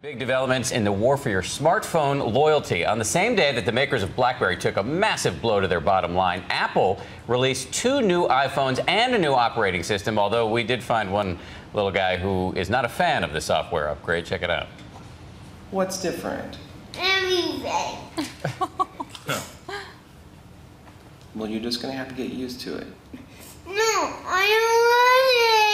Big developments in the war for your smartphone loyalty. On the same day that the makers of BlackBerry took a massive blow to their bottom line, Apple released 2 new iPhones and a new operating system, although we did find one little guy who is not a fan of the software upgrade. Check it out. What's different? Everything. Well, you're just going to have to get used to it. No, I don't want it.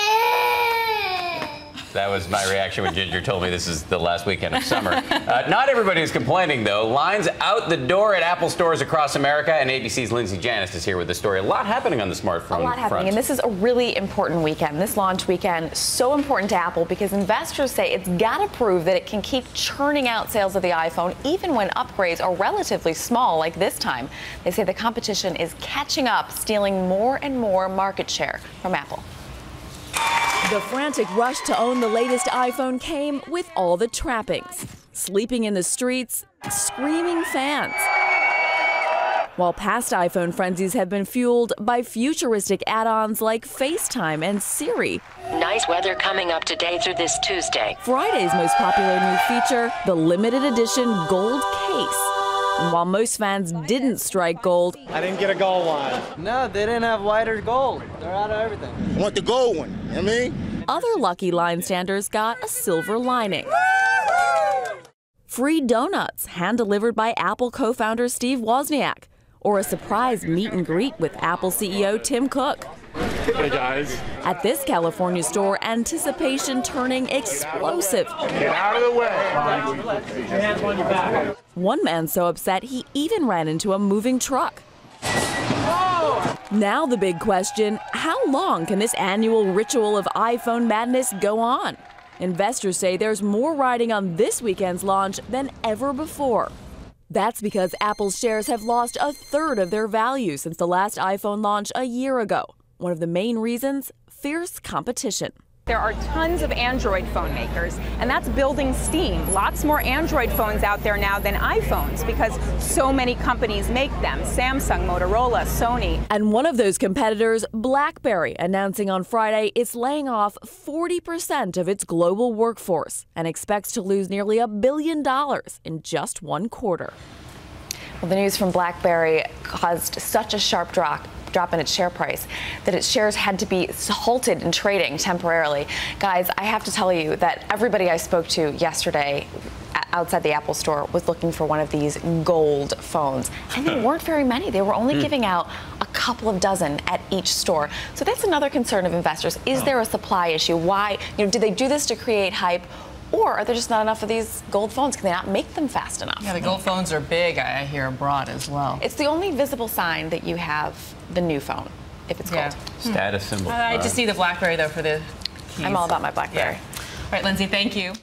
That was my reaction when Ginger told me this is the last weekend of summer. Not everybody is complaining, though. Lines out the door at Apple stores across America, and ABC's Lindsay Janis is here with the story. A lot happening on the smartphone front. A lot happening, and this is a really important weekend. This launch weekend, so important to Apple because investors say it's got to prove that it can keep churning out sales of the iPhone even when upgrades are relatively small, like this time. They say the competition is catching up, stealing more and more market share from Apple. The frantic rush to own the latest iPhone came with all the trappings. Sleeping in the streets, screaming fans. While past iPhone frenzies have been fueled by futuristic add-ons like FaceTime and Siri. Nice weather coming up today through this Tuesday. Friday's most popular new feature, the limited edition gold case. And while most fans didn't strike gold, I didn't get a gold one. No, they didn't have white or gold. They're out of everything. I want the gold one, you know what I mean? Other lucky line standers got a silver lining. Free donuts, hand-delivered by Apple co-founder Steve Wozniak, or a surprise meet and greet with Apple CEO Tim Cook. Hey guys. At this California store, anticipation turning explosive. Get out of the way. Hands on your back. One man so upset he even ran into a moving truck. Now the big question, how long can this annual ritual of iPhone madness go on? Investors say there's more riding on this weekend's launch than ever before. That's because Apple's shares have lost a third of their value since the last iPhone launch a year ago. One of the main reasons, fierce competition. There are tons of Android phone makers, and that's building steam. Lots more Android phones out there now than iPhones because so many companies make them. Samsung, Motorola, Sony. And one of those competitors, BlackBerry, announcing on Friday it's laying off 40% of its global workforce and expects to lose nearly $1 billion in just 1 quarter. Well, the news from BlackBerry caused such a sharp drop in its share price that its shares had to be halted in trading temporarily. Guys, I have to tell you that everybody I spoke to yesterday outside the Apple store was looking for one of these gold phones, and there weren't very many. They were only giving out a couple of dozen at each store. So that's another concern of investors. Is there a supply issue? Why, did they do this to create hype? Or are there just not enough of these gold phones? Can they not make them fast enough? Yeah, the gold phones are big, I hear, abroad as well. It's the only visible sign that you have the new phone, if it's gold. Status symbol. I just see the BlackBerry, though, for the keys. I'm all about my BlackBerry. Yeah. All right, Lindsay, thank you.